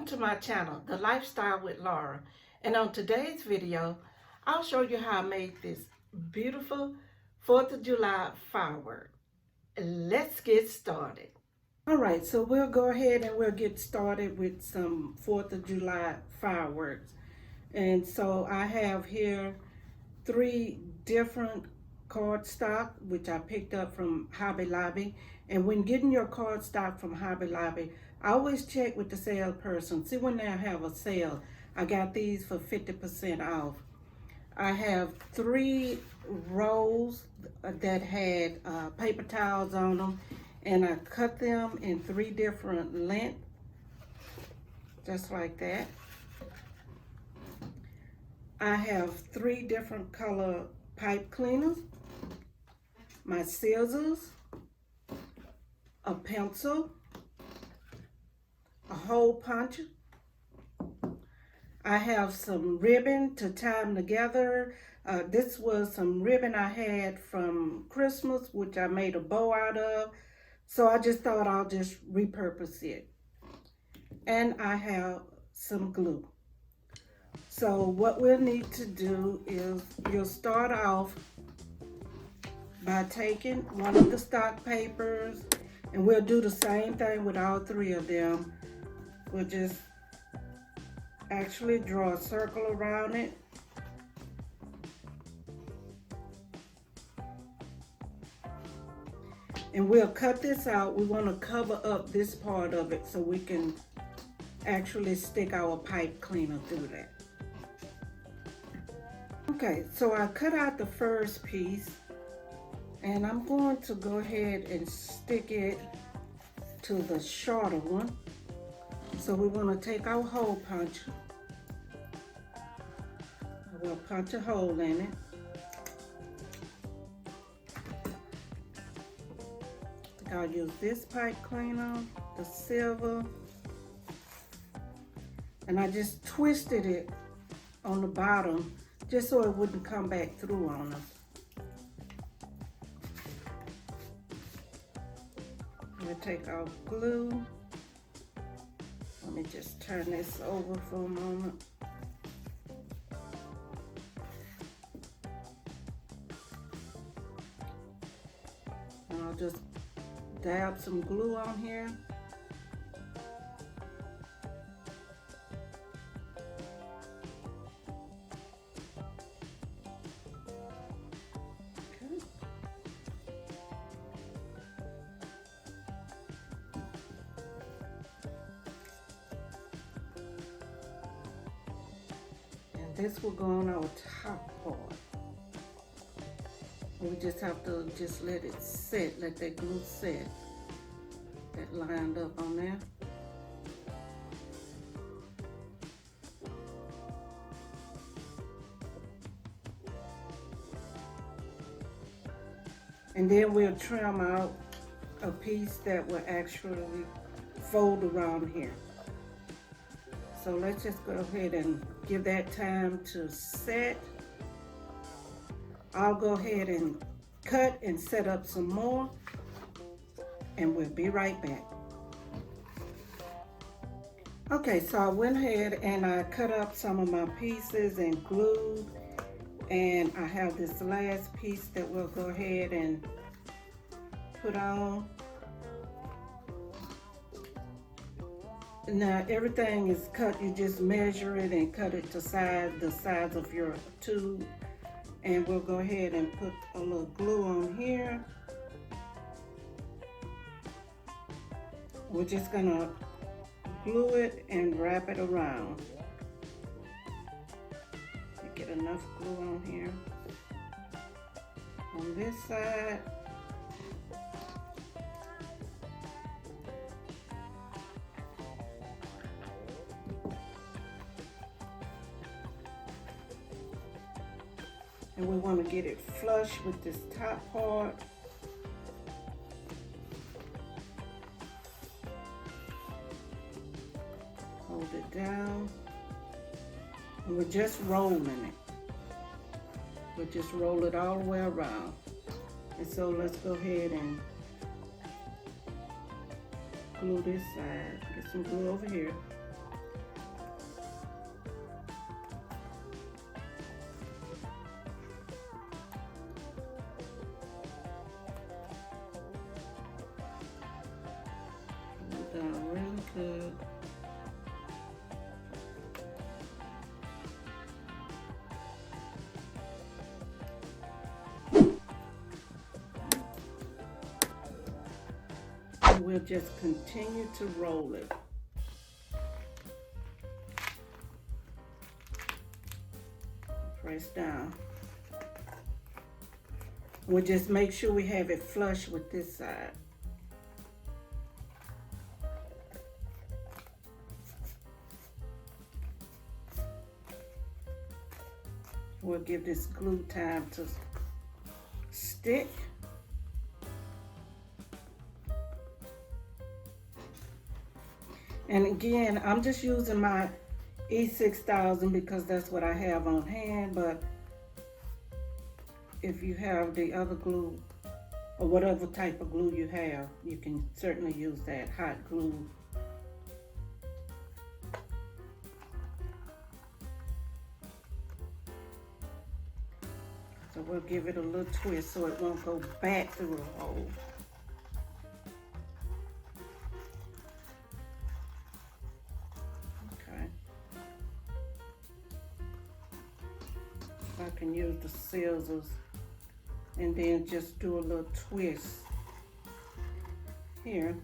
Welcome to my channel, The Lifestyle with Laura. And on today's video, I'll show you how I made this beautiful 4th of July firework. Let's get started. All right, so we'll go ahead and we'll get started with some 4th of July fireworks. And so I have here 3 different cardstock, which I picked up from Hobby Lobby. And when getting your cardstock from Hobby Lobby, I always check with the salesperson. See when they have a sale. I got these for 50% off. I have 3 rolls that had paper towels on them, and I cut them in 3 different lengths, just like that. I have 3 different color pipe cleaners, my scissors, a pencil, a hole puncher. I have some ribbon to tie them together. This was some ribbon I had from Christmas, which I made a bow out of. So I just thought I'll just repurpose it. And I have some glue. So what we'll need to do is you'll start off by taking one of the stock papers, and we'll do the same thing with all 3 of them. We'll just actually draw a circle around it. And we'll cut this out. We want to cover up this part of it so we can actually stick our pipe cleaner through that. Okay, so I cut out the first piece, and I'm going to go ahead and stick it to the shorter one. So we want to take our hole puncher. We'll punch a hole in it. I'll use this pipe cleaner, the silver, and I just twisted it on the bottom just so it wouldn't come back through on us. We'll take our glue. Let me just turn this over for a moment. And I'll just dab some glue on here. Okay. And this will go on our top part. We just have to just let it set, let that glue set. That lined up on there. And then we'll trim out a piece that will actually fold around here. So let's just go ahead and give that time to set. I'll go ahead and cut and set up some more, and we'll be right back. Okay, so I went ahead and I cut up some of my pieces and glued, and I have this last piece that we'll go ahead and put on. Now everything is cut, you just measure it and cut it to the size of your tube. And we'll go ahead and put a little glue on here. We're just gonna glue it and wrap it around. Get enough glue on here. On this side. And we want to get it flush with this top part. Hold it down. And we're just rolling it. We'll just roll it all the way around. And so let's go ahead and glue this side. Get some glue over here. good. And we'll just continue to roll it. Press down. We'll just make sure we have it flush with this side. We'll give this glue time to stick. And again, I'm just using my E6000 because that's what I have on hand, but if you have the other glue or whatever type of glue you have, you can certainly use that hot glue. So we'll give it a little twist so it won't go back through the hole. Okay. I can use the scissors and then just do a little twist here.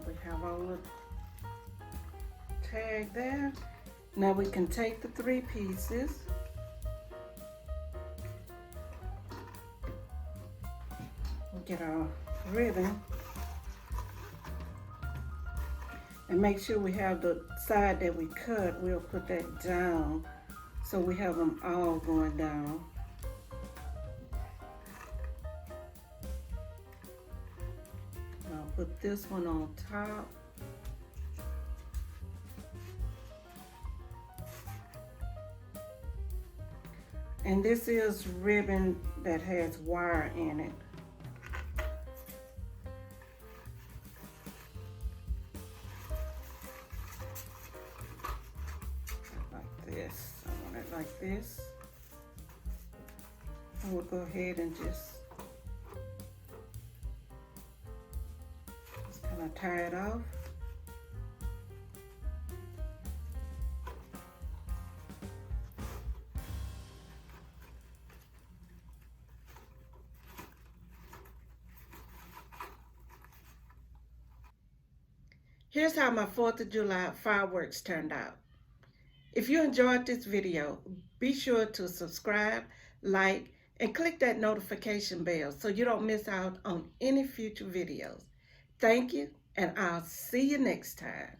We have our little tag there. Now we can take the 3 pieces. We'll get our ribbon. And make sure we have the side that we cut, we'll put that down so we have them all going down. I'll put this one on top. And this is ribbon that has wire in it. Like this. I want it like this. And we'll go ahead and just kind of tie it off. Here's how my 4th of July fireworks turned out. If you enjoyed this video, be sure to subscribe, like, and click that notification bell so you don't miss out on any future videos. Thank you, and I'll see you next time.